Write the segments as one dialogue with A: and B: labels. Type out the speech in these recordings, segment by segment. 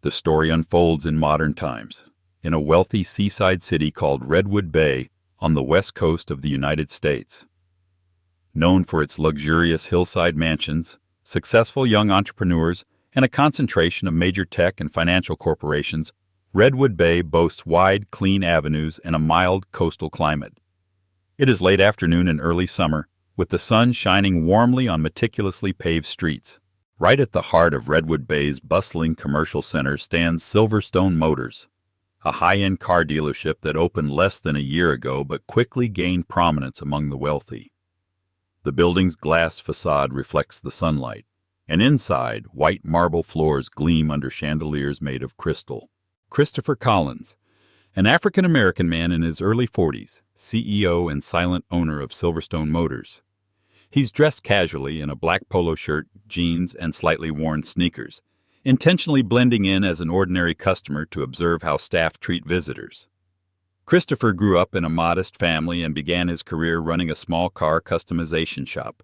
A: The story unfolds in modern times, in a wealthy seaside city called Redwood Bay on the west coast of the United States. Known for its luxurious hillside mansions, successful young entrepreneurs, and a concentration of major tech and financial corporations, Redwood Bay boasts wide, clean avenues and a mild coastal climate. It is late afternoon in early summer, with the sun shining warmly on meticulously paved streets. Right at the heart of Redwood Bay's bustling commercial center stands Silverstone Motors, a high-end car dealership that opened less than a year ago but quickly gained prominence among the wealthy. The building's glass facade reflects the sunlight, and inside, white marble floors gleam under chandeliers made of crystal. Christopher Collins, an African-American man in his early 40s, CEO and silent owner of Silverstone Motors. He's dressed casually in a black polo shirt, jeans, and slightly worn sneakers, intentionally blending in as an ordinary customer to observe how staff treat visitors. Christopher grew up in a modest family and began his career running a small car customization shop.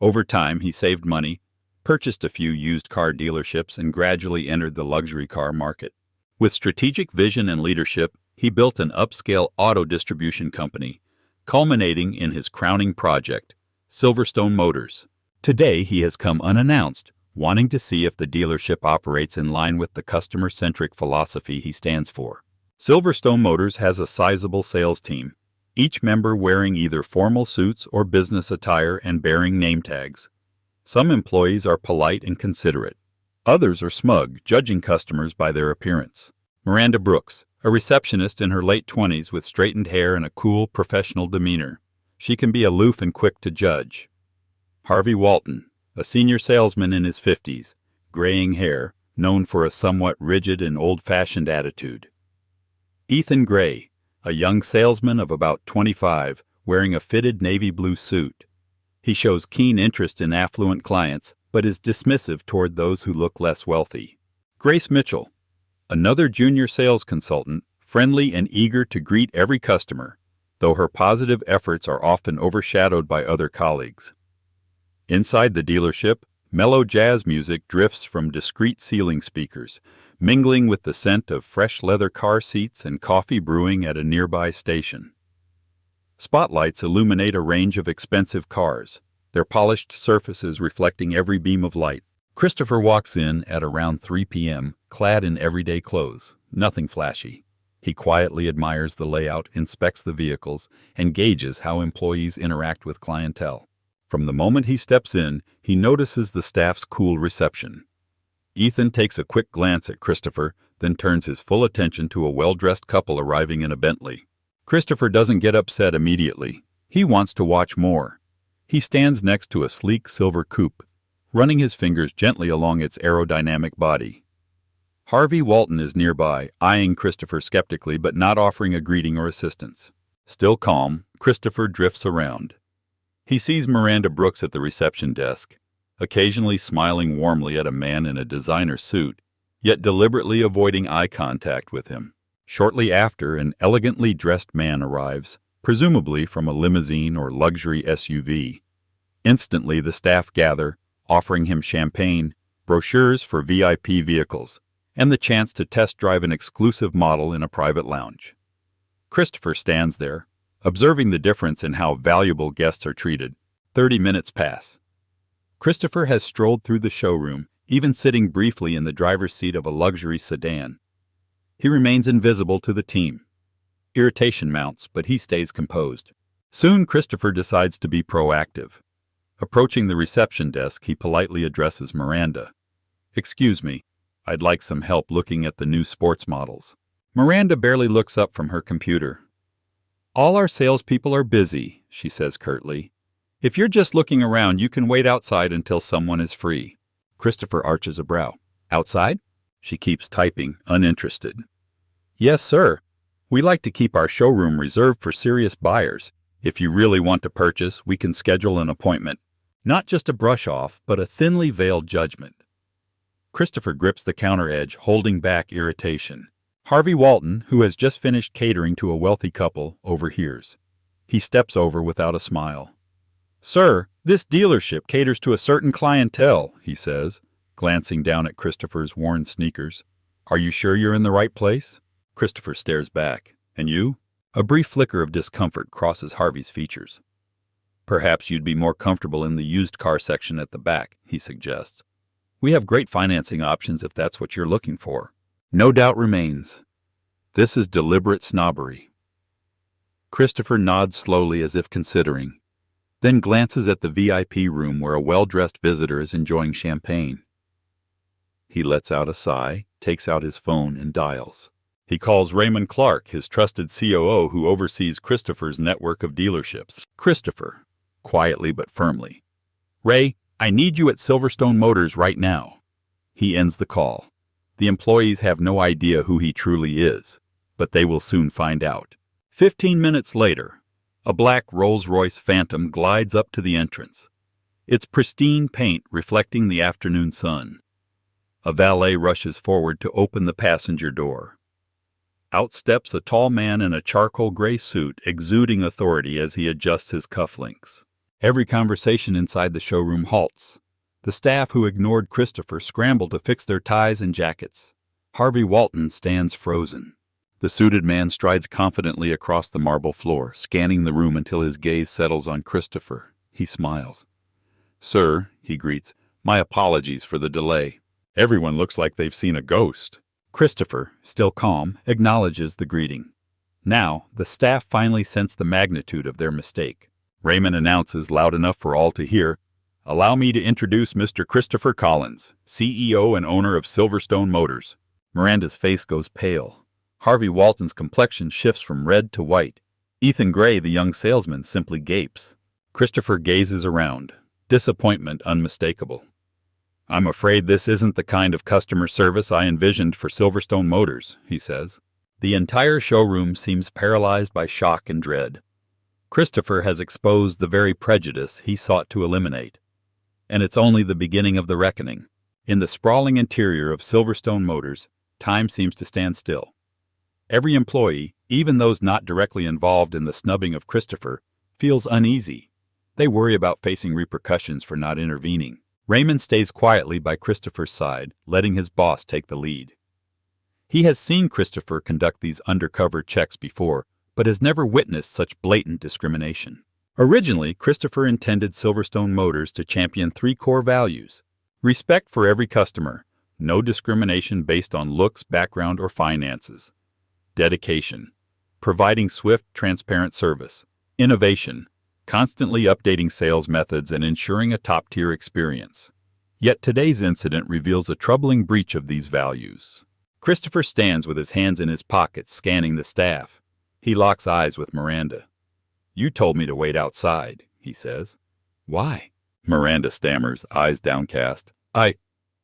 A: Over time, he saved money, purchased a few used car dealerships, and gradually entered the luxury car market. With strategic vision and leadership, he built an upscale auto distribution company, culminating in his crowning project, Silverstone Motors. Today, he has come unannounced, wanting to see if the dealership operates in line with the customer-centric philosophy he stands for. Silverstone Motors has a sizable sales team, each member wearing either formal suits or business attire and bearing name tags. Some employees are polite and considerate. Others are smug, judging customers by their appearance. Miranda Brooks, a receptionist in her late 20s with straightened hair and a cool, professional demeanor. She can be aloof and quick to judge. Harvey Walton, a senior salesman in his 50s, graying hair, known for a somewhat rigid and old-fashioned attitude. Ethan Gray, a young salesman of about 25, wearing a fitted navy blue suit. He shows keen interest in affluent clients, but is dismissive toward those who look less wealthy. Grace Mitchell, another junior sales consultant, friendly and eager to greet every customer, though her positive efforts are often overshadowed by other colleagues. Inside the dealership, mellow jazz music drifts from discreet ceiling speakers, mingling with the scent of fresh leather car seats and coffee brewing at a nearby station. Spotlights illuminate a range of expensive cars, their polished surfaces reflecting every beam of light. Christopher walks in at around 3 p.m., clad in everyday clothes, nothing flashy. He quietly admires the layout, inspects the vehicles, and gauges how employees interact with clientele. From the moment he steps in, he notices the staff's cool reception. Ethan takes a quick glance at Christopher, then turns his full attention to a well-dressed couple arriving in a Bentley. Christopher doesn't get upset immediately. He wants to watch more. He stands next to a sleek silver coupe, running his fingers gently along its aerodynamic body. Harvey Walton is nearby, eyeing Christopher skeptically but not offering a greeting or assistance. Still calm, Christopher drifts around. He sees Miranda Brooks at the reception desk, occasionally smiling warmly at a man in a designer suit, yet deliberately avoiding eye contact with him. Shortly after, an elegantly dressed man arrives, presumably from a limousine or luxury SUV. Instantly, the staff gather, offering him champagne, brochures for VIP vehicles, and the chance to test drive an exclusive model in a private lounge. Christopher stands there, observing the difference in how valuable guests are treated. 30 minutes pass. Christopher has strolled through the showroom, even sitting briefly in the driver's seat of a luxury sedan. He remains invisible to the team. Irritation mounts, but he stays composed. Soon Christopher decides to be proactive. Approaching the reception desk, he politely addresses Miranda. "Excuse me, I'd like some help looking at the new sports models." Miranda barely looks up from her computer. "All our salespeople are busy," she says curtly. "If you're just looking around, you can wait outside until someone is free." Christopher arches a brow. "Outside?" She keeps typing, uninterested. "Yes, sir. We like to keep our showroom reserved for serious buyers. If you really want to purchase, we can schedule an appointment. Not just a brush-off, but a thinly veiled judgment." Christopher grips the counter edge, holding back irritation. Harvey Walton, who has just finished catering to a wealthy couple, overhears. He steps over without a smile. "Sir, this dealership caters to a certain clientele," he says, glancing down at Christopher's worn sneakers. Are you sure you're in the right place? Christopher stares back. And you? A brief flicker of discomfort crosses Harvey's features. Perhaps you'd be more comfortable in the used car section at the back, he suggests. We have great financing options if that's what you're looking for. No doubt remains. This is deliberate snobbery. Christopher nods slowly as if considering, then glances at the VIP room where a well-dressed visitor is enjoying champagne. He lets out a sigh, takes out his phone, and dials. He calls Raymond Clark, his trusted COO who oversees Christopher's network of dealerships. Christopher, quietly but firmly. Ray, I need you at Silverstone Motors right now. He ends the call. The employees have no idea who he truly is, but they will soon find out. 15 minutes later, a black Rolls-Royce Phantom glides up to the entrance, its pristine paint reflecting the afternoon sun. A valet rushes forward to open the passenger door. Out steps a tall man in a charcoal gray suit, exuding authority as he adjusts his cufflinks. Every conversation inside the showroom halts. The staff who ignored Christopher scramble to fix their ties and jackets. Harvey Walton stands frozen. The suited man strides confidently across the marble floor, scanning the room until his gaze settles on Christopher. He smiles. Sir, he greets, my apologies for the delay. Everyone looks like they've seen a ghost. Christopher, still calm, acknowledges the greeting. Now, the staff finally sense the magnitude of their mistake. Raymond announces loud enough for all to hear, Allow me to introduce Mr. Christopher Collins, CEO and owner of Silverstone Motors. Miranda's face goes pale. Harvey Walton's complexion shifts from red to white. Ethan Gray, the young salesman, simply gapes. Christopher gazes around, disappointment unmistakable. I'm afraid this isn't the kind of customer service I envisioned for Silverstone Motors, he says. The entire showroom seems paralyzed by shock and dread. Christopher has exposed the very prejudice he sought to eliminate. And it's only the beginning of the reckoning. In the sprawling interior of Silverstone Motors, time seems to stand still. Every employee, even those not directly involved in the snubbing of Christopher, feels uneasy. They worry about facing repercussions for not intervening. Raymond stays quietly by Christopher's side, letting his boss take the lead. He has seen Christopher conduct these undercover checks before, but has never witnessed such blatant discrimination. Originally, Christopher intended Silverstone Motors to champion 3 core values: respect for every customer, no discrimination based on looks, background, or finances; dedication, providing swift, transparent service; innovation, constantly updating sales methods and ensuring a top-tier experience. Yet today's incident reveals a troubling breach of these values. Christopher stands with his hands in his pockets, scanning the staff. He locks eyes with Miranda. You told me to wait outside, he says. Why? Miranda stammers, eyes downcast. I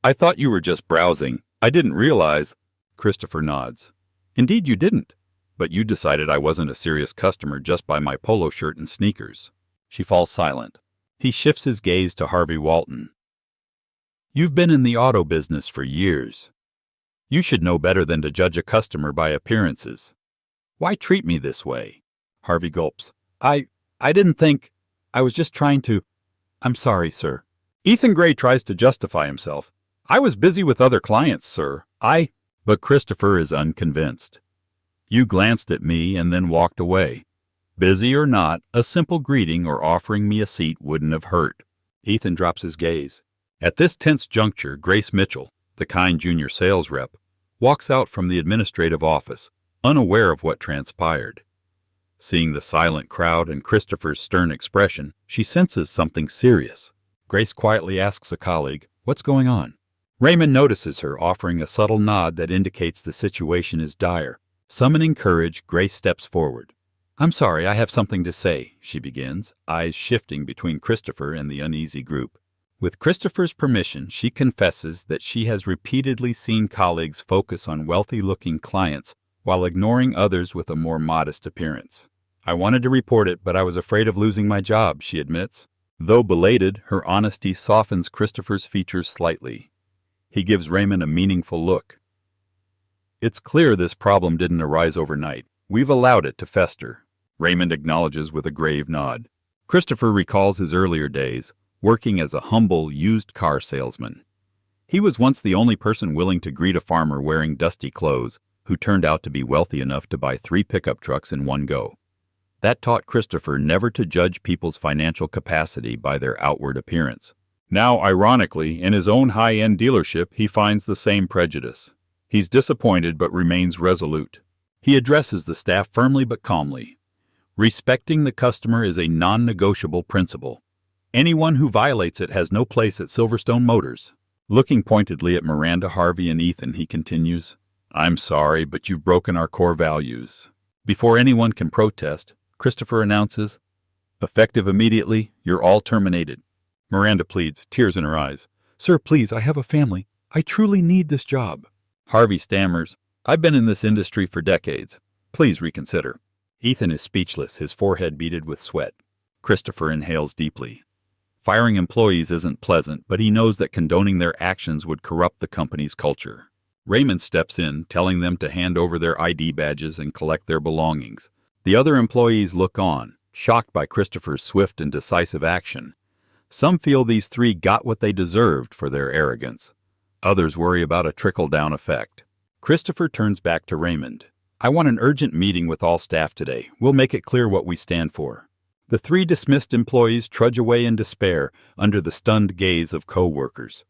A: thought you were just browsing. I didn't realize. Christopher nods. Indeed you didn't. But you decided I wasn't a serious customer just by my polo shirt and sneakers. She falls silent. He shifts his gaze to Harvey Walton. You've been in the auto business for years. You should know better than to judge a customer by appearances. Why treat me this way? Harvey gulps. I didn't think. I was just trying to. I'm sorry, sir. Ethan Gray tries to justify himself. I was busy with other clients, sir. But Christopher is unconvinced. You glanced at me and then walked away. Busy or not, a simple greeting or offering me a seat wouldn't have hurt. Ethan drops his gaze. At this tense juncture, Grace Mitchell, the kind junior sales rep, walks out from the administrative office, unaware of what transpired. Seeing the silent crowd and Christopher's stern expression, she senses something serious. Grace quietly asks a colleague, "What's going on?" Raymond notices her, offering a subtle nod that indicates the situation is dire. Summoning courage, Grace steps forward. "I'm sorry, I have something to say," she begins, eyes shifting between Christopher and the uneasy group. With Christopher's permission, she confesses that she has repeatedly seen colleagues focus on wealthy-looking clients while ignoring others with a more modest appearance. "I wanted to report it, but I was afraid of losing my job," she admits. Though belated, her honesty softens Christopher's features slightly. He gives Raymond a meaningful look. "It's clear this problem didn't arise overnight. We've allowed it to fester," Raymond acknowledges with a grave nod. Christopher recalls his earlier days, working as a humble used car salesman. He was once the only person willing to greet a farmer wearing dusty clothes, who turned out to be wealthy enough to buy 3 pickup trucks in one go. That taught Christopher never to judge people's financial capacity by their outward appearance. Now, ironically, in his own high-end dealership, he finds the same prejudice. He's disappointed but remains resolute. He addresses the staff firmly but calmly. Respecting the customer is a non-negotiable principle. Anyone who violates it has no place at Silverstone Motors. Looking pointedly at Miranda, Harvey, and Ethan, he continues, "I'm sorry, but you've broken our core values." Before anyone can protest, Christopher announces, "Effective immediately, you're all terminated." Miranda pleads, tears in her eyes, "Sir, please, I have a family. I truly need this job." Harvey stammers, "I've been in this industry for decades. Please reconsider." Ethan is speechless, his forehead beaded with sweat. Christopher inhales deeply. Firing employees isn't pleasant, but he knows that condoning their actions would corrupt the company's culture. Raymond steps in, telling them to hand over their ID badges and collect their belongings. The other employees look on, shocked by Christopher's swift and decisive action. Some feel these 3 got what they deserved for their arrogance. Others worry about a trickle-down effect. Christopher turns back to Raymond. "I want an urgent meeting with all staff today. We'll make it clear what we stand for." The 3 dismissed employees trudge away in despair under the stunned gaze of co-workers.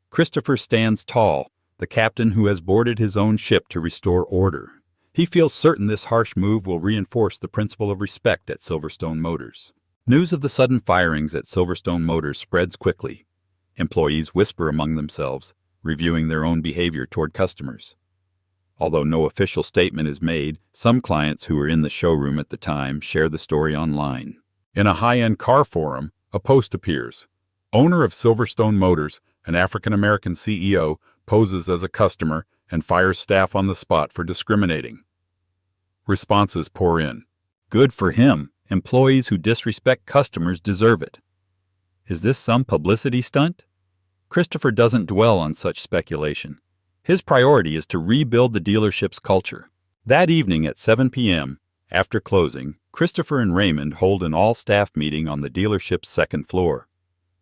A: Christopher stands tall, the captain who has boarded his own ship to restore order. He feels certain this harsh move will reinforce the principle of respect at Silverstone Motors. News of the sudden firings at Silverstone Motors spreads quickly. Employees whisper among themselves, reviewing their own behavior toward customers. Although no official statement is made, some clients who were in the showroom at the time share the story online. In a high-end car forum, a post appears. Owner of Silverstone Motors, an African-American CEO, poses as a customer and fires staff on the spot for discriminating. Responses pour in. Good for him. Employees who disrespect customers deserve it. Is this some publicity stunt? Christopher doesn't dwell on such speculation. His priority is to rebuild the dealership's culture. That evening at 7 p.m., after closing, Christopher and Raymond hold an all-staff meeting on the dealership's 2nd floor.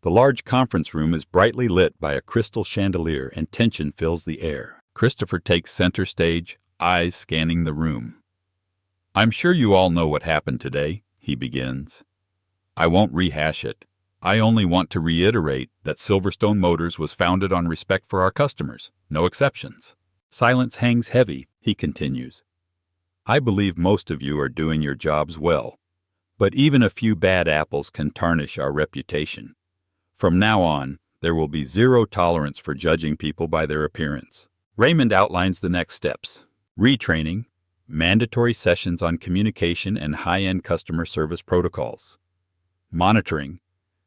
A: The large conference room is brightly lit by a crystal chandelier and tension fills the air. Christopher takes center stage, eyes scanning the room. "I'm sure you all know what happened today," he begins. "I won't rehash it. I only want to reiterate that Silverstone Motors was founded on respect for our customers, no exceptions." Silence hangs heavy, he continues. "I believe most of you are doing your jobs well, but even a few bad apples can tarnish our reputation. From now on, there will be zero tolerance for judging people by their appearance." Raymond outlines the next steps. Retraining, mandatory sessions on communication and high-end customer service protocols. Monitoring,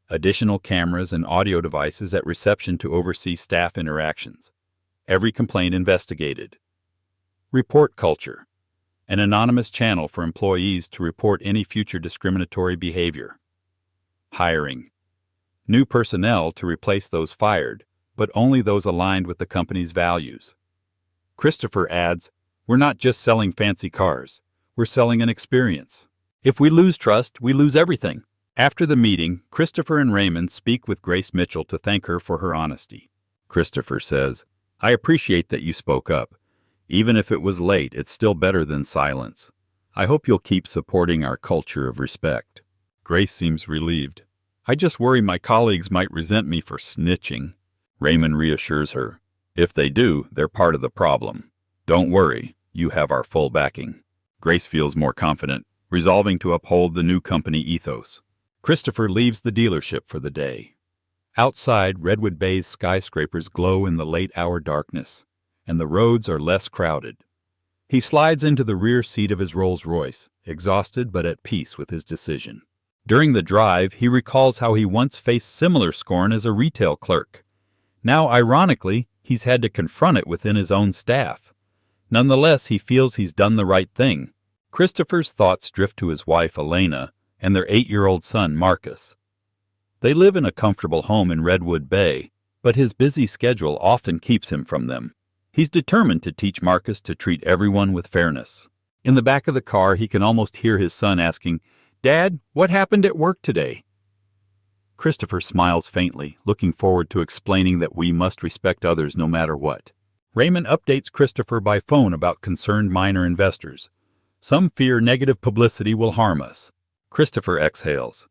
A: additional cameras and audio devices at reception to oversee staff interactions. Every complaint investigated. Report culture, an anonymous channel for employees to report any future discriminatory behavior. Hiring, new personnel to replace those fired, but only those aligned with the company's values. Christopher adds, "We're not just selling fancy cars, we're selling an experience. If we lose trust, we lose everything." After the meeting, Christopher and Raymond speak with Grace Mitchell to thank her for her honesty. Christopher says, "I appreciate that you spoke up. Even if it was late, it's still better than silence. I hope you'll keep supporting our culture of respect." Grace seems relieved. "I just worry my colleagues might resent me for snitching." Raymond reassures her, "If they do, they're part of the problem. Don't worry, you have our full backing." Grace feels more confident, resolving to uphold the new company ethos. Christopher leaves the dealership for the day. Outside, Redwood Bay's skyscrapers glow in the late-hour darkness, and the roads are less crowded. He slides into the rear seat of his Rolls-Royce, exhausted but at peace with his decision. During the drive, he recalls how he once faced similar scorn as a retail clerk. Now, ironically, he's had to confront it within his own staff. Nonetheless, he feels he's done the right thing. Christopher's thoughts drift to his wife, Elena, and their 8-year-old son, Marcus. They live in a comfortable home in Redwood Bay, but his busy schedule often keeps him from them. He's determined to teach Marcus to treat everyone with fairness. In the back of the car, he can almost hear his son asking, "Dad, what happened at work today?" Christopher smiles faintly, looking forward to explaining that we must respect others no matter what. Raymond updates Christopher by phone about concerned minor investors. Some fear negative publicity will harm us. Christopher exhales.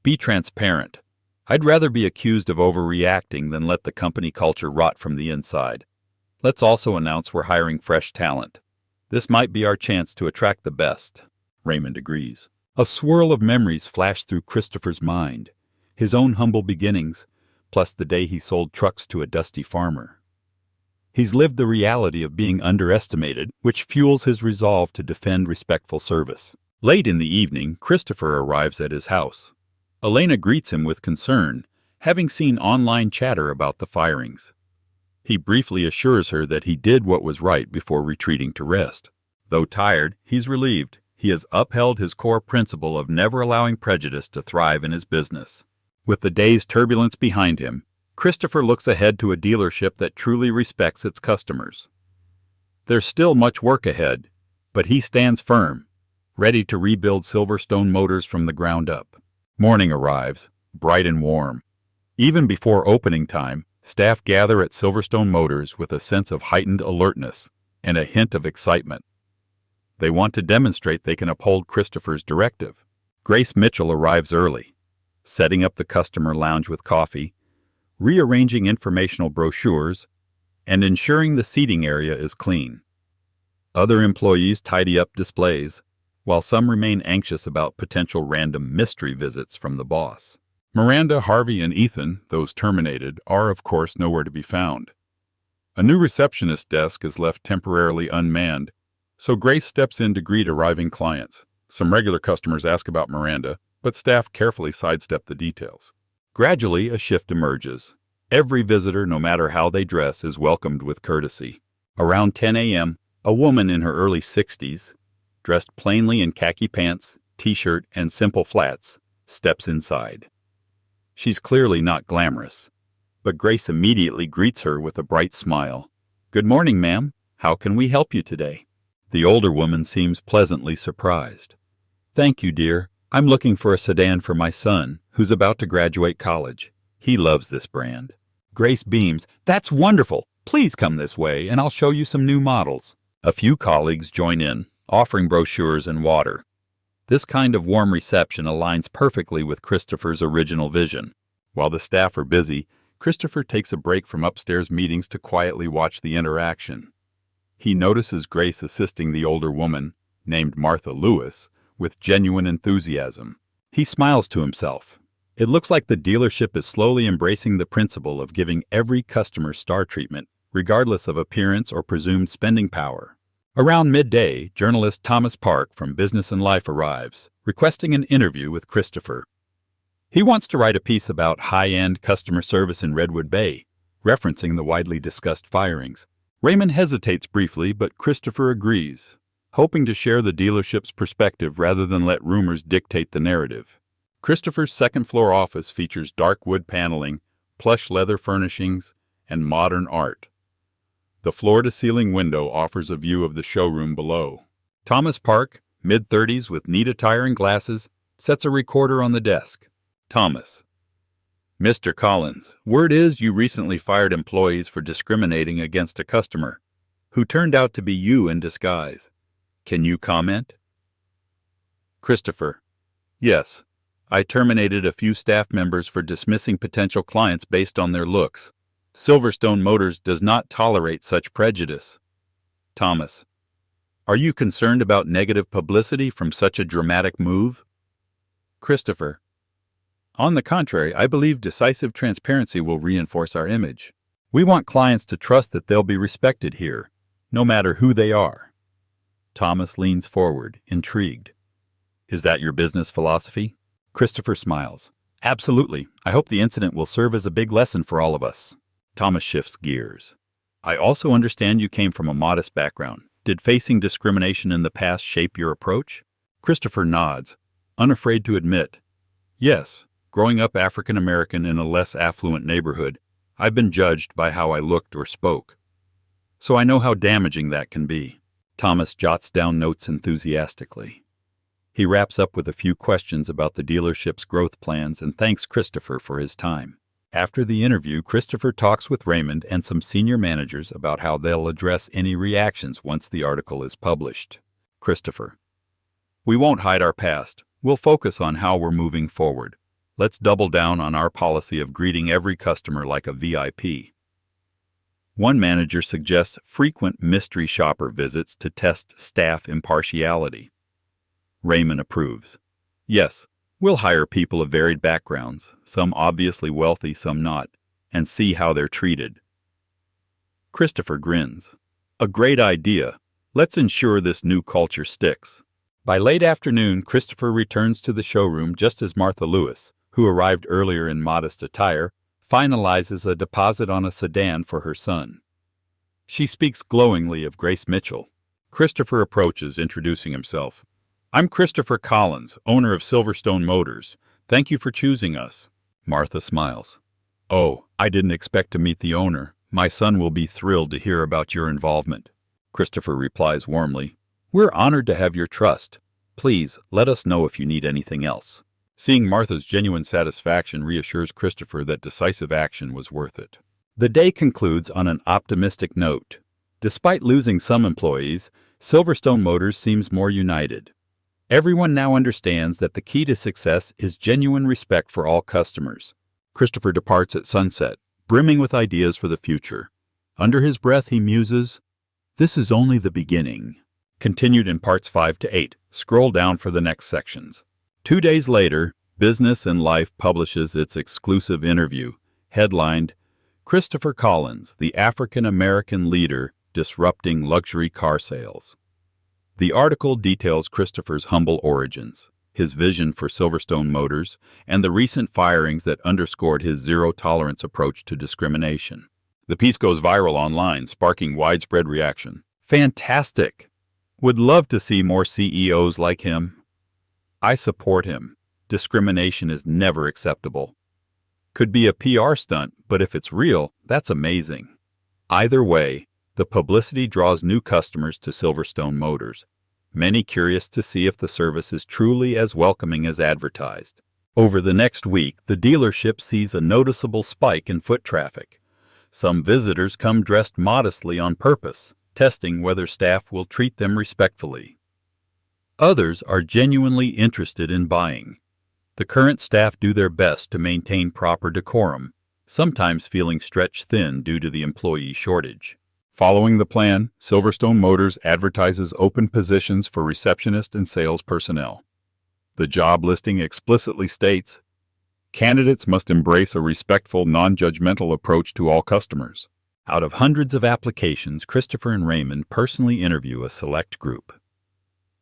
A: Be transparent. I'd rather be accused of overreacting than let the company culture rot from the inside. Let's also announce we're hiring fresh talent. This might be our chance to attract the best. Raymond agrees. A swirl of memories flashed through Christopher's mind. His own humble beginnings, plus the day he sold trucks to a dusty farmer. He's lived the reality of being underestimated, which fuels his resolve to defend respectful service. Late in the evening, Christopher arrives at his house. Elena greets him with concern, having seen online chatter about the firings. He briefly assures her that he did what was right before retreating to rest. Though tired, he's relieved. He has upheld his core principle of never allowing prejudice to thrive in his business. With the day's turbulence behind him, Christopher looks ahead to a dealership that truly respects its customers. There's still much work ahead, but he stands firm, ready to rebuild Silverstone Motors from the ground up. Morning arrives, bright and warm. Even before opening time, staff gather at Silverstone Motors with a sense of heightened alertness and a hint of excitement. They want to demonstrate they can uphold Christopher's directive. Grace Mitchell arrives early, setting up the customer lounge with coffee, rearranging informational brochures, and ensuring the seating area is clean. Other employees tidy up displays, while some remain anxious about potential random mystery visits from the boss. Miranda, Harvey, and Ethan, those terminated, are of course nowhere to be found. A new receptionist desk is left temporarily unmanned, so Grace steps in to greet arriving clients. Some regular customers ask about Miranda, but staff carefully sidestep the details. Gradually, a shift emerges. Every visitor, no matter how they dress, is welcomed with courtesy. Around 10 a.m., a woman in her early 60s, dressed plainly in khaki pants, t-shirt, and simple flats, steps inside. She's clearly not glamorous, but Grace immediately greets her with a bright smile. "Good morning, ma'am. How can we help you today?" The older woman seems pleasantly surprised. "Thank you, dear. I'm looking for a sedan for my son, who's about to graduate college. He loves this brand." Grace beams. "That's wonderful. Please come this way, and I'll show you some new models." A few colleagues join in, offering brochures and water. This kind of warm reception aligns perfectly with Christopher's original vision. While the staff are busy, Christopher takes a break from upstairs meetings to quietly watch the interaction. He notices Grace assisting the older woman, named Martha Lewis, with genuine enthusiasm. He smiles to himself. It looks like the dealership is slowly embracing the principle of giving every customer star treatment, regardless of appearance or presumed spending power. Around midday, journalist Thomas Park from Business and Life arrives, requesting an interview with Christopher. He wants to write a piece about high-end customer service in Redwood Bay, referencing the widely discussed firings. Raymond hesitates briefly, but Christopher agrees, hoping to share the dealership's perspective rather than let rumors dictate the narrative. Christopher's second-floor office features dark wood paneling, plush leather furnishings, and modern art. The floor-to-ceiling window offers a view of the showroom below. Thomas Park, mid-30s with neat attire and glasses, sets a recorder on the desk. Thomas. "Mr. Collins, word is you recently fired employees for discriminating against a customer, who turned out to be you in disguise. Can you comment?" Christopher. "Yes. I terminated a few staff members for dismissing potential clients based on their looks. Silverstone Motors does not tolerate such prejudice." Thomas. "Are you concerned about negative publicity from such a dramatic move?" Christopher. "On the contrary, I believe decisive transparency will reinforce our image. We want clients to trust that they'll be respected here, no matter who they are." Thomas leans forward, intrigued. "Is that your business philosophy?" Christopher smiles. "Absolutely. I hope the incident will serve as a big lesson for all of us." Thomas shifts gears. "I also understand you came from a modest background. Did facing discrimination in the past shape your approach?" Christopher nods, unafraid to admit, "Yes. Growing up African American in a less affluent neighborhood, I've been judged by how I looked or spoke. So I know how damaging that can be." Thomas jots down notes enthusiastically. He wraps up with a few questions about the dealership's growth plans and thanks Christopher for his time. After the interview, Christopher talks with Raymond and some senior managers about how they'll address any reactions once the article is published. Christopher: "We won't hide our past. We'll focus on how we're moving forward. Let's double down on our policy of greeting every customer like a VIP." One manager suggests frequent mystery shopper visits to test staff impartiality. Raymond approves. "Yes, we'll hire people of varied backgrounds, some obviously wealthy, some not, and see how they're treated." Christopher grins. "A great idea. Let's ensure this new culture sticks." By late afternoon, Christopher returns to the showroom just as Martha Lewis, who arrived earlier in modest attire, finalizes a deposit on a sedan for her son. She speaks glowingly of Grace Mitchell. Christopher approaches, introducing himself. "I'm Christopher Collins, owner of Silverstone Motors. Thank you for choosing us." Martha smiles. "Oh, I didn't expect to meet the owner. My son will be thrilled to hear about your involvement." Christopher replies warmly, "We're honored to have your trust. Please, let us know if you need anything else." Seeing Martha's genuine satisfaction reassures Christopher that decisive action was worth it. The day concludes on an optimistic note. Despite losing some employees, Silverstone Motors seems more united. Everyone now understands that the key to success is genuine respect for all customers. Christopher departs at sunset, brimming with ideas for the future. Under his breath, he muses, "This is only the beginning." Continued in parts 5 to 8. Scroll down for the next sections. 2 days later, Business and Life publishes its exclusive interview, headlined, "Christopher Collins, the African-American Leader Disrupting Luxury Car Sales." The article details Christopher's humble origins, his vision for Silverstone Motors, and the recent firings that underscored his zero-tolerance approach to discrimination. The piece goes viral online, sparking widespread reaction. "Fantastic! Would love to see more CEOs like him. I support him. Discrimination is never acceptable." Could be a PR stunt, but if it's real, that's amazing. Either way, the publicity draws new customers to Silverstone Motors, many curious to see if the service is truly as welcoming as advertised. Over the next week, the dealership sees a noticeable spike in foot traffic. Some visitors come dressed modestly on purpose, testing whether staff will treat them respectfully. Others are genuinely interested in buying. The current staff do their best to maintain proper decorum, sometimes feeling stretched thin due to the employee shortage. Following the plan, Silverstone Motors advertises open positions for receptionist and sales personnel. The job listing explicitly states, "Candidates must embrace a respectful, non-judgmental approach to all customers." Out of hundreds of applications, Christopher and Raymond personally interview a select group.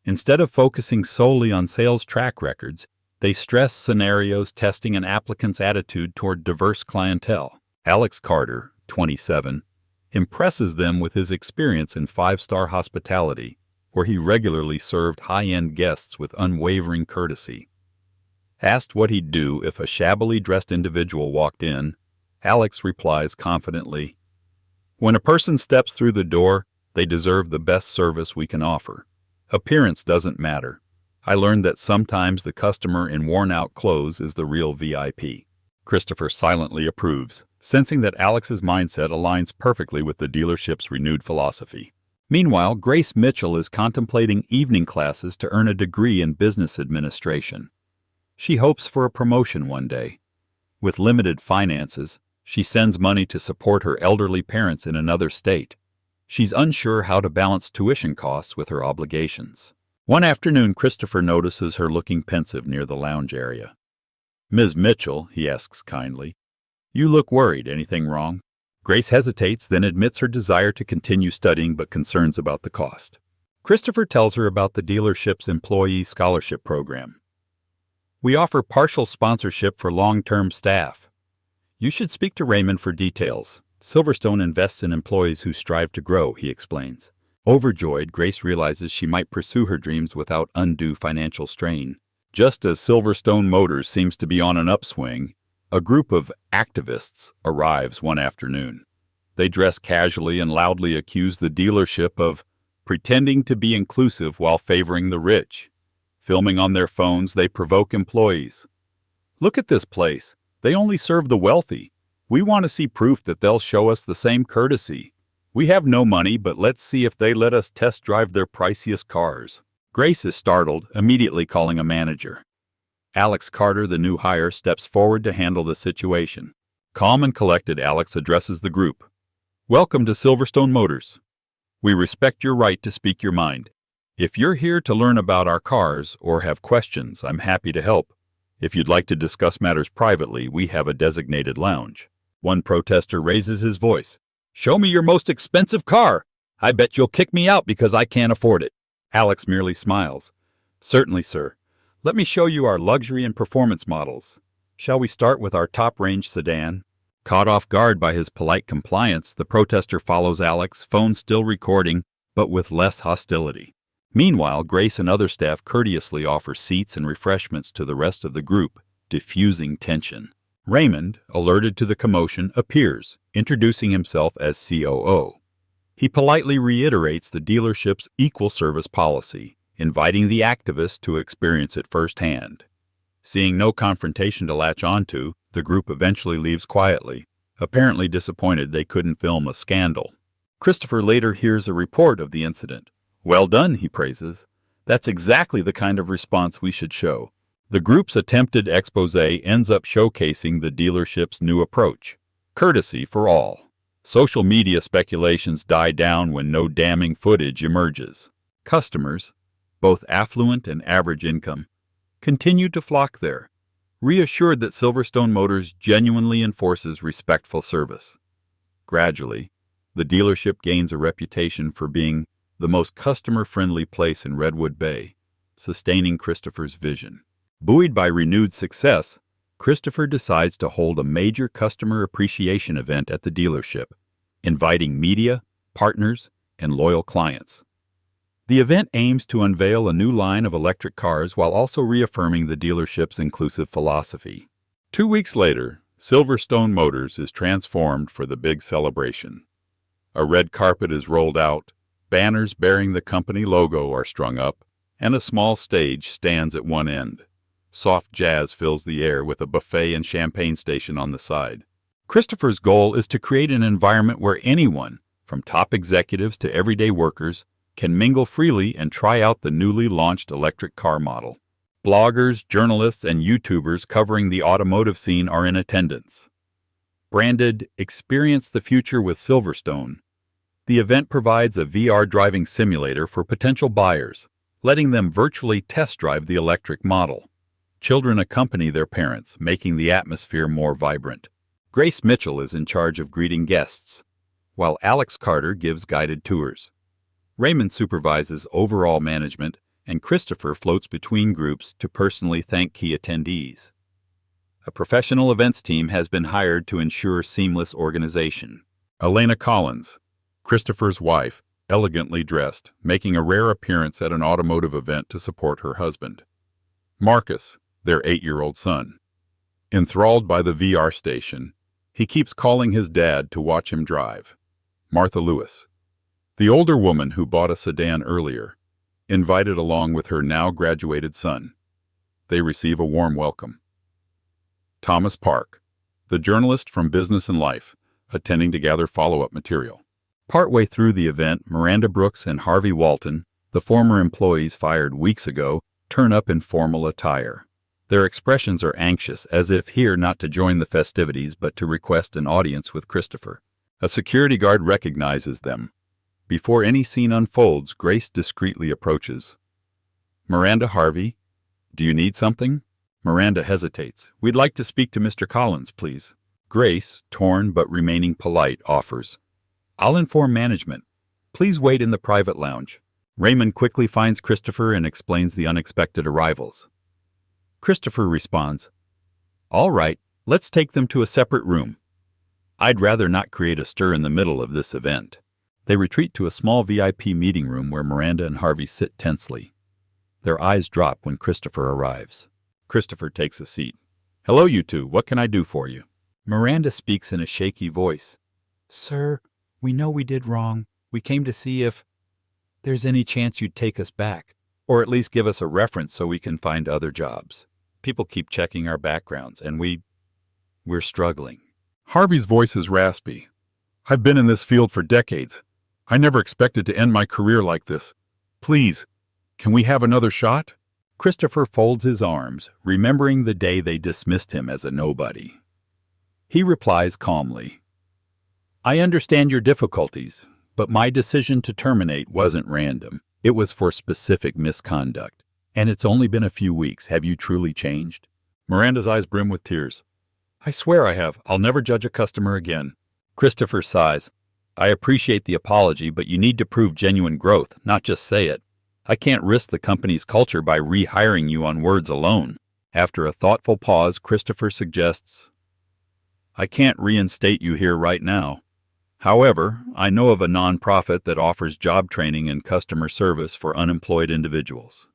A: Instead of focusing solely on sales track records, they stress scenarios testing an applicant's attitude toward diverse clientele. Alex Carter, 27, impresses them with his experience in five-star hospitality, where he regularly served high-end guests with unwavering courtesy. Asked what he'd do if a shabbily dressed individual walked in, Alex replies confidently, "When a person steps through the door, they deserve the best service we can offer. Appearance doesn't matter. I learned that sometimes the customer in worn-out clothes is the real VIP." Christopher silently approves, sensing that Alex's mindset aligns perfectly with the dealership's renewed philosophy. Meanwhile, Grace Mitchell is contemplating evening classes to earn a degree in business administration. She hopes for a promotion one day. With limited finances, she sends money to support her elderly parents in another state. She's unsure how to balance tuition costs with her obligations. One afternoon, Christopher notices her looking pensive near the lounge area. "Ms. Mitchell," he asks kindly, "you look worried. Anything wrong?" Grace hesitates, then admits her desire to continue studying but concerns about the cost. Christopher tells her about the dealership's employee scholarship program. "We offer partial sponsorship for long-term staff. You should speak to Raymond for details. Silverstone invests in employees who strive to grow," he explains. Overjoyed, Grace realizes she might pursue her dreams without undue financial strain. Just as Silverstone Motors seems to be on an upswing, a group of activists arrives one afternoon. They dress casually and loudly accuse the dealership of pretending to be inclusive while favoring the rich. Filming on their phones, they provoke employees. Look at this place. They only serve the wealthy. We want to see proof that they'll show us the same courtesy. We have no money, but let's see if they let us test drive their priciest cars. Grace is startled, immediately calling a manager. Alex Carter, the new hire, steps forward to handle the situation. Calm and collected, Alex addresses the group. Welcome to Silverstone Motors. We respect your right to speak your mind. If you're here to learn about our cars or have questions, I'm happy to help. If you'd like to discuss matters privately, we have a designated lounge. One protester raises his voice. Show me your most expensive car. I bet you'll kick me out because I can't afford it. Alex merely smiles. Certainly, sir. Let me show you our luxury and performance models. Shall we start with our top-range sedan? Caught off guard by his polite compliance, the protester follows Alex, phone still recording, but with less hostility. Meanwhile, Grace and other staff courteously offer seats and refreshments to the rest of the group, diffusing tension. Raymond, alerted to the commotion, appears, introducing himself as COO. He politely reiterates the dealership's equal service policy, inviting the activists to experience it firsthand. Seeing no confrontation to latch onto, the group eventually leaves quietly, apparently disappointed they couldn't film a scandal. Christopher later hears a report of the incident. Well done, he praises. That's exactly the kind of response we should show. The group's attempted expose ends up showcasing the dealership's new approach. Courtesy for all. Social media speculations die down when no damning footage emerges. Customers, both affluent and average income, continue to flock there, reassured that Silverstone Motors genuinely enforces respectful service. Gradually, the dealership gains a reputation for being the most customer-friendly place in Redwood Bay, sustaining Christopher's vision. Buoyed by renewed success, Christopher decides to hold a major customer appreciation event at the dealership, inviting media, partners, and loyal clients. The event aims to unveil a new line of electric cars while also reaffirming the dealership's inclusive philosophy. 2 weeks later, Silverstone Motors is transformed for the big celebration. A red carpet is rolled out, banners bearing the company logo are strung up, and a small stage stands at one end. Soft jazz fills the air with a buffet and champagne station on the side. Christopher's goal is to create an environment where anyone, from top executives to everyday workers, can mingle freely and try out the newly launched electric car model. Bloggers, journalists, and YouTubers covering the automotive scene are in attendance. Branded "Experience the Future with Silverstone," the event provides a VR driving simulator for potential buyers, letting them virtually test drive the electric model. Children accompany their parents, making the atmosphere more vibrant. Grace Mitchell is in charge of greeting guests, while Alex Carter gives guided tours. Raymond supervises overall management, and Christopher floats between groups to personally thank key attendees. A professional events team has been hired to ensure seamless organization. Elena Collins, Christopher's wife, elegantly dressed, making a rare appearance at an automotive event to support her husband. Marcus, their 8-year-old son. Enthralled by the VR station, he keeps calling his dad to watch him drive. Martha Lewis, the older woman who bought a sedan earlier, invited along with her now graduated son. They receive a warm welcome. Thomas Park, the journalist from Business and Life, attending to gather follow-up material. Partway through the event, Miranda Brooks and Harvey Walton, the former employees fired weeks ago, turn up in formal attire. Their expressions are anxious, as if here not to join the festivities but to request an audience with Christopher. A security guard recognizes them. Before any scene unfolds, Grace discreetly approaches. Miranda, Harvey, do you need something? Miranda hesitates. We'd like to speak to Mr. Collins, please. Grace, torn but remaining polite, offers. I'll inform management. Please wait in the private lounge. Raymond quickly finds Christopher and explains the unexpected arrivals. Christopher responds, All right, let's take them to a separate room. I'd rather not create a stir in the middle of this event. They retreat to a small VIP meeting room where Miranda and Harvey sit tensely. Their eyes drop when Christopher arrives. Christopher takes a seat. Hello, you two. What can I do for you? Miranda speaks in a shaky voice. Sir, we know we did wrong. We came to see if there's any chance you'd take us back, Or at least give us a reference so we can find other jobs. People keep checking our backgrounds, and we're struggling."
B: Harvey's voice is raspy. "I've been in this field for decades. I never expected to end my career like this. Please, can we have another shot?"
A: Christopher folds his arms, remembering the day they dismissed him as a nobody. He replies calmly, "I understand your difficulties, but my decision to terminate wasn't random. It was for specific misconduct. And it's only been a few weeks. Have you truly changed?"
B: Miranda's eyes brim with tears. "I swear I have. I'll never judge a customer again."
A: Christopher sighs. "I appreciate the apology, but you need to prove genuine growth, not just say it. I can't risk the company's culture by rehiring you on words alone." After a thoughtful pause, Christopher suggests, "I can't reinstate you here right now. However, I know of a nonprofit that offers job training and customer service for unemployed individuals.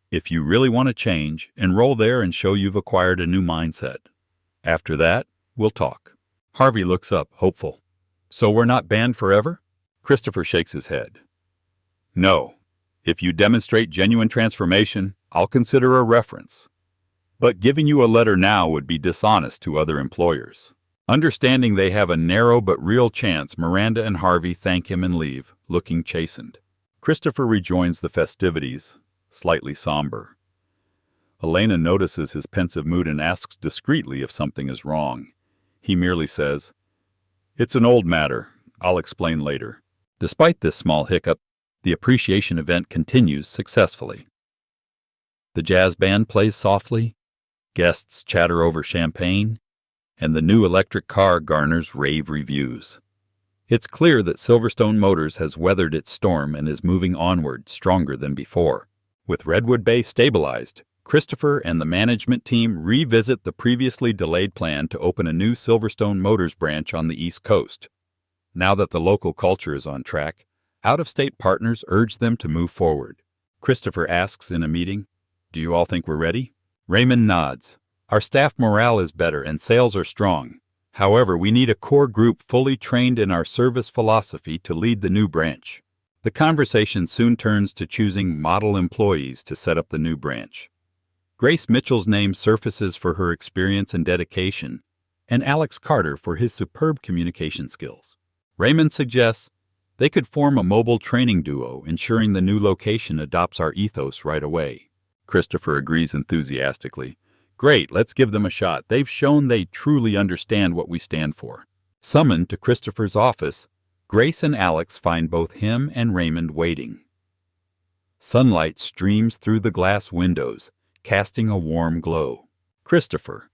A: If you really want to change, enroll there and show you've acquired a new mindset. After that, we'll talk."
B: Harvey looks up, hopeful.
A: "So we're not banned forever?"
B: Christopher shakes his head.
A: "No. If you demonstrate genuine transformation, I'll consider a reference. But giving you a letter now would be dishonest to other employers." Understanding they have a narrow but real chance, Miranda and Harvey thank him and leave, looking chastened. Christopher rejoins the festivities, slightly somber. Elena notices his pensive mood and asks discreetly if something is wrong. He merely says, "It's an old matter. I'll explain later." Despite this small hiccup, the appreciation event continues successfully. The jazz band plays softly, guests chatter over champagne, and the new electric car garners rave reviews. It's clear that Silverstone Motors has weathered its storm and is moving onward stronger than before. With Redwood Bay stabilized, Christopher and the management team revisit the previously delayed plan to open a new Silverstone Motors branch on the East Coast. Now that the local culture is on track, out-of-state partners urge them to move forward. Christopher asks in a meeting, "Do you all think we're ready?" Raymond nods. "Our staff morale is better and sales are strong. However, we need a core group fully trained in our service philosophy to lead the new branch." The conversation soon turns to choosing model employees to set up the new branch. Grace Mitchell's name surfaces for her experience and dedication, and Alex Carter for his superb communication skills. Raymond suggests they could form a mobile training duo, ensuring the new location adopts our ethos right away. Christopher agrees enthusiastically. "Great, let's give them a shot. They've shown they truly understand what we stand for." Summoned to Christopher's office, Grace and Alex find both him and Raymond waiting. Sunlight streams through the glass windows, casting a warm glow. "Christopher,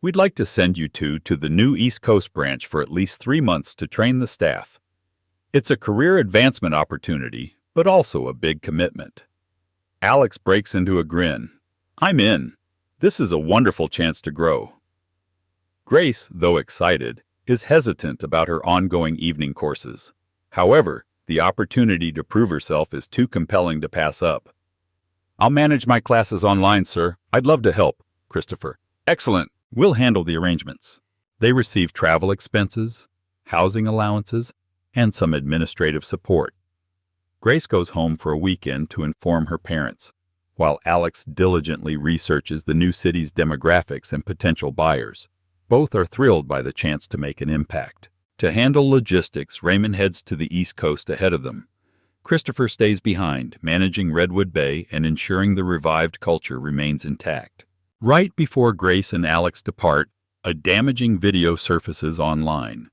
A: we'd like to send you two to the new East Coast branch for at least 3 months to train the staff. It's a career advancement opportunity, but also a big commitment." Alex breaks into a grin. "I'm in. This is a wonderful chance to grow." Grace, though excited, is hesitant about her ongoing evening courses. However, the opportunity to prove herself is too compelling to pass up. "I'll manage my classes online, sir. I'd love to help." Christopher, "Excellent. We'll handle the arrangements." They receive travel expenses, housing allowances, and some administrative support. Grace goes home for a weekend to inform her parents, while Alex diligently researches the new city's demographics and potential buyers. Both are thrilled by the chance to make an impact. To handle logistics, Raymond heads to the East Coast ahead of them. Christopher stays behind, managing Redwood Bay and ensuring the revived culture remains intact. Right before Grace and Alex depart, a damaging video surfaces online.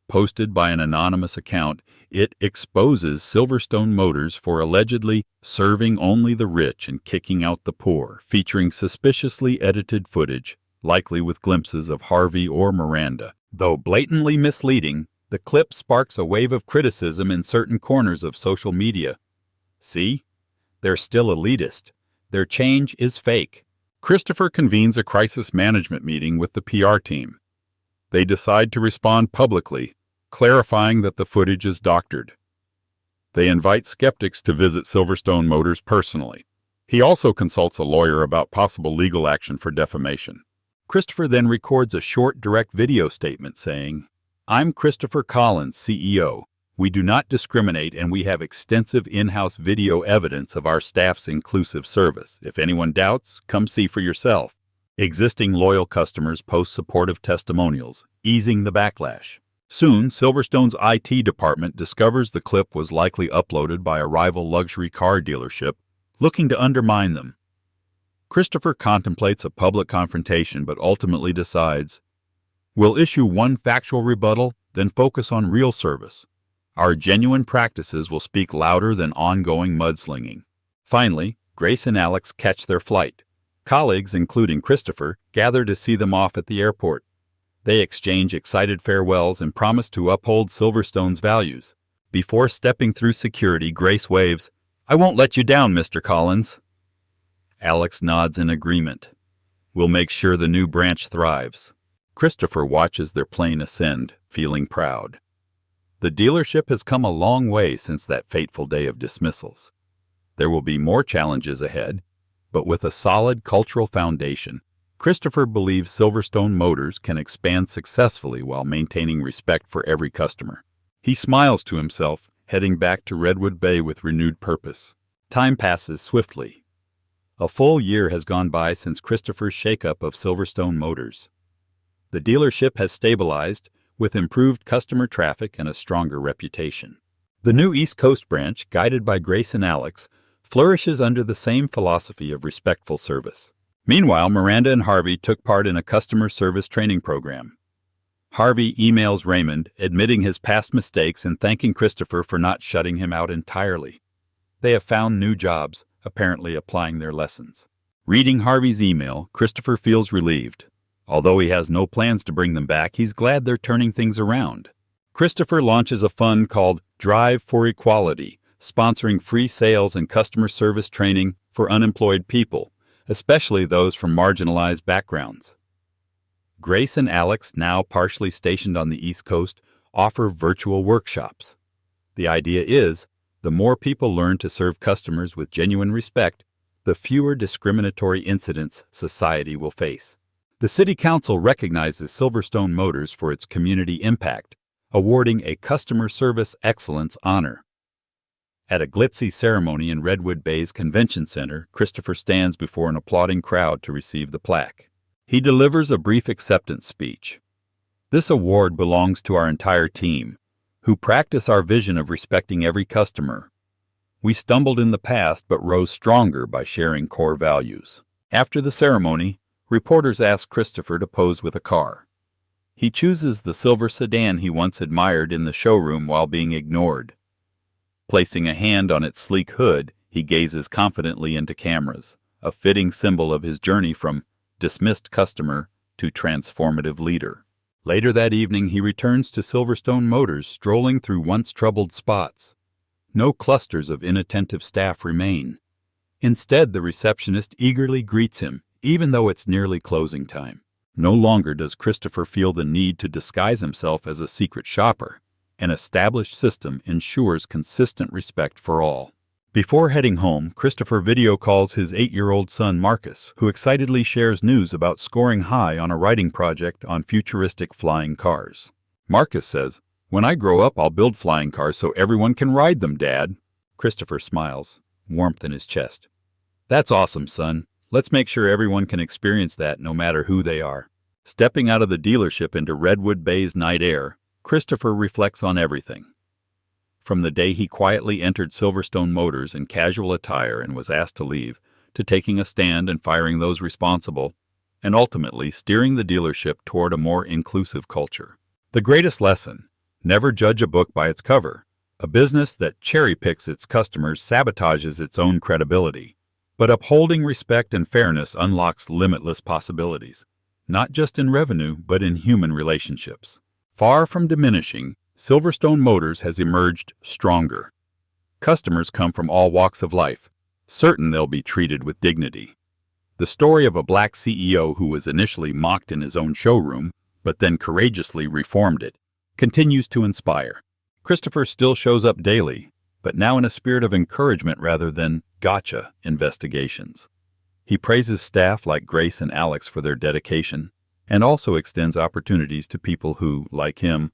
A: Posted by an anonymous account, it exposes Silverstone Motors for allegedly serving only the rich and kicking out the poor, featuring suspiciously edited footage, likely with glimpses of Harvey or Miranda. Though blatantly misleading, the clip sparks a wave of criticism in certain corners of social media. "See? They're still elitist. Their change is fake." Christopher convenes a crisis management meeting with the PR team. They decide to respond publicly, clarifying that the footage is doctored. They invite skeptics to visit Silverstone Motors personally. He also consults a lawyer about possible legal action for defamation. Christopher then records a short direct video statement saying, "I'm Christopher Collins, CEO. We do not discriminate, and we have extensive in-house video evidence of our staff's inclusive service. If anyone doubts, come see for yourself. Existing loyal customers post supportive testimonials, easing the backlash. Soon, Silverstone's IT department discovers the clip was likely uploaded by a rival luxury car dealership looking to undermine them. Christopher contemplates a public confrontation but ultimately decides, "We'll issue one factual rebuttal, then focus on real service. Our genuine practices will speak louder than ongoing mudslinging." Finally, Grace and Alex catch their flight. Colleagues, including Christopher, gather to see them off at the airport. They exchange excited farewells and promise to uphold Silverstone's values. Before stepping through security, Grace waves, "I won't let you down, Mr. Collins." Alex nods in agreement. "We'll make sure the new branch thrives." Christopher watches their plane ascend, feeling proud. The dealership has come a long way since that fateful day of dismissals. There will be more challenges ahead, but with a solid cultural foundation, Christopher believes Silverstone Motors can expand successfully while maintaining respect for every customer. He smiles to himself, heading back to Redwood Bay with renewed purpose. Time passes swiftly. A full year has gone by since Christopher's shakeup of Silverstone Motors. The dealership has stabilized, with improved customer traffic and a stronger reputation. The new East Coast branch, guided by Grace and Alex, flourishes under the same philosophy of respectful service. Meanwhile, Miranda and Harvey took part in a customer service training program. Harvey emails Raymond, admitting his past mistakes and thanking Christopher for not shutting him out entirely. They have found new jobs, apparently applying their lessons. Reading Harvey's email, Christopher feels relieved. Although he has no plans to bring them back, he's glad they're turning things around. Christopher launches a fund called Drive for Equality, sponsoring free sales and customer service training for unemployed people, especially those from marginalized backgrounds. Grace and Alex, now partially stationed on the East Coast, offer virtual workshops. The idea is, the more people learn to serve customers with genuine respect, the fewer discriminatory incidents society will face. The City Council recognizes Silverstone Motors for its community impact, awarding a Customer Service Excellence honor. At a glitzy ceremony in Redwood Bay's Convention Center, Christopher stands before an applauding crowd to receive the plaque. He delivers a brief acceptance speech. "This award belongs to our entire team, who practice our vision of respecting every customer. We stumbled in the past but rose stronger by sharing core values." After the ceremony, reporters ask Christopher to pose with a car. He chooses the silver sedan he once admired in the showroom while being ignored. Placing a hand on its sleek hood, he gazes confidently into cameras, a fitting symbol of his journey from dismissed customer to transformative leader. Later that evening, he returns to Silverstone Motors, strolling through once troubled spots. No clusters of inattentive staff remain. Instead, the receptionist eagerly greets him, even though it's nearly closing time. No longer does Christopher feel the need to disguise himself as a secret shopper. An established system ensures consistent respect for all. Before heading home, Christopher video calls his 8-year-old son Marcus, who excitedly shares news about scoring high on a writing project on futuristic flying cars. Marcus says, "When I grow up, I'll build flying cars so everyone can ride them, Dad." Christopher smiles, warmth in his chest. "That's awesome, son. Let's make sure everyone can experience that no matter who they are." Stepping out of the dealership into Redwood Bay's night air, Christopher reflects on everything. From the day he quietly entered Silverstone Motors in casual attire and was asked to leave, to taking a stand and firing those responsible, and ultimately steering the dealership toward a more inclusive culture. The greatest lesson: never judge a book by its cover. A business that cherry-picks its customers sabotages its own credibility. But upholding respect and fairness unlocks limitless possibilities, not just in revenue, but in human relationships. Far from diminishing, Silverstone Motors has emerged stronger. Customers come from all walks of life, certain they'll be treated with dignity. The story of a black CEO who was initially mocked in his own showroom, but then courageously reformed it, continues to inspire. Christopher still shows up daily, but now in a spirit of encouragement rather than gotcha investigations. He praises staff like Grace and Alex for their dedication, and also extends opportunities to people who, like him,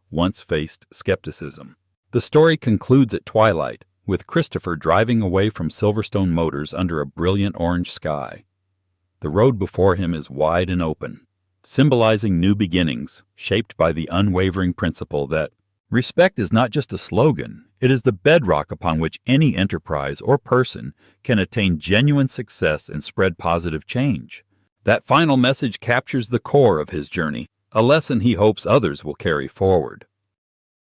A: once faced skepticism. The story concludes at twilight, with Christopher driving away from Silverstone Motors under a brilliant orange sky. The road before him is wide and open, symbolizing new beginnings, shaped by the unwavering principle that respect is not just a slogan, it is the bedrock upon which any enterprise or person can attain genuine success and spread positive change. That final message captures the core of his journey, a lesson he hopes others will carry forward.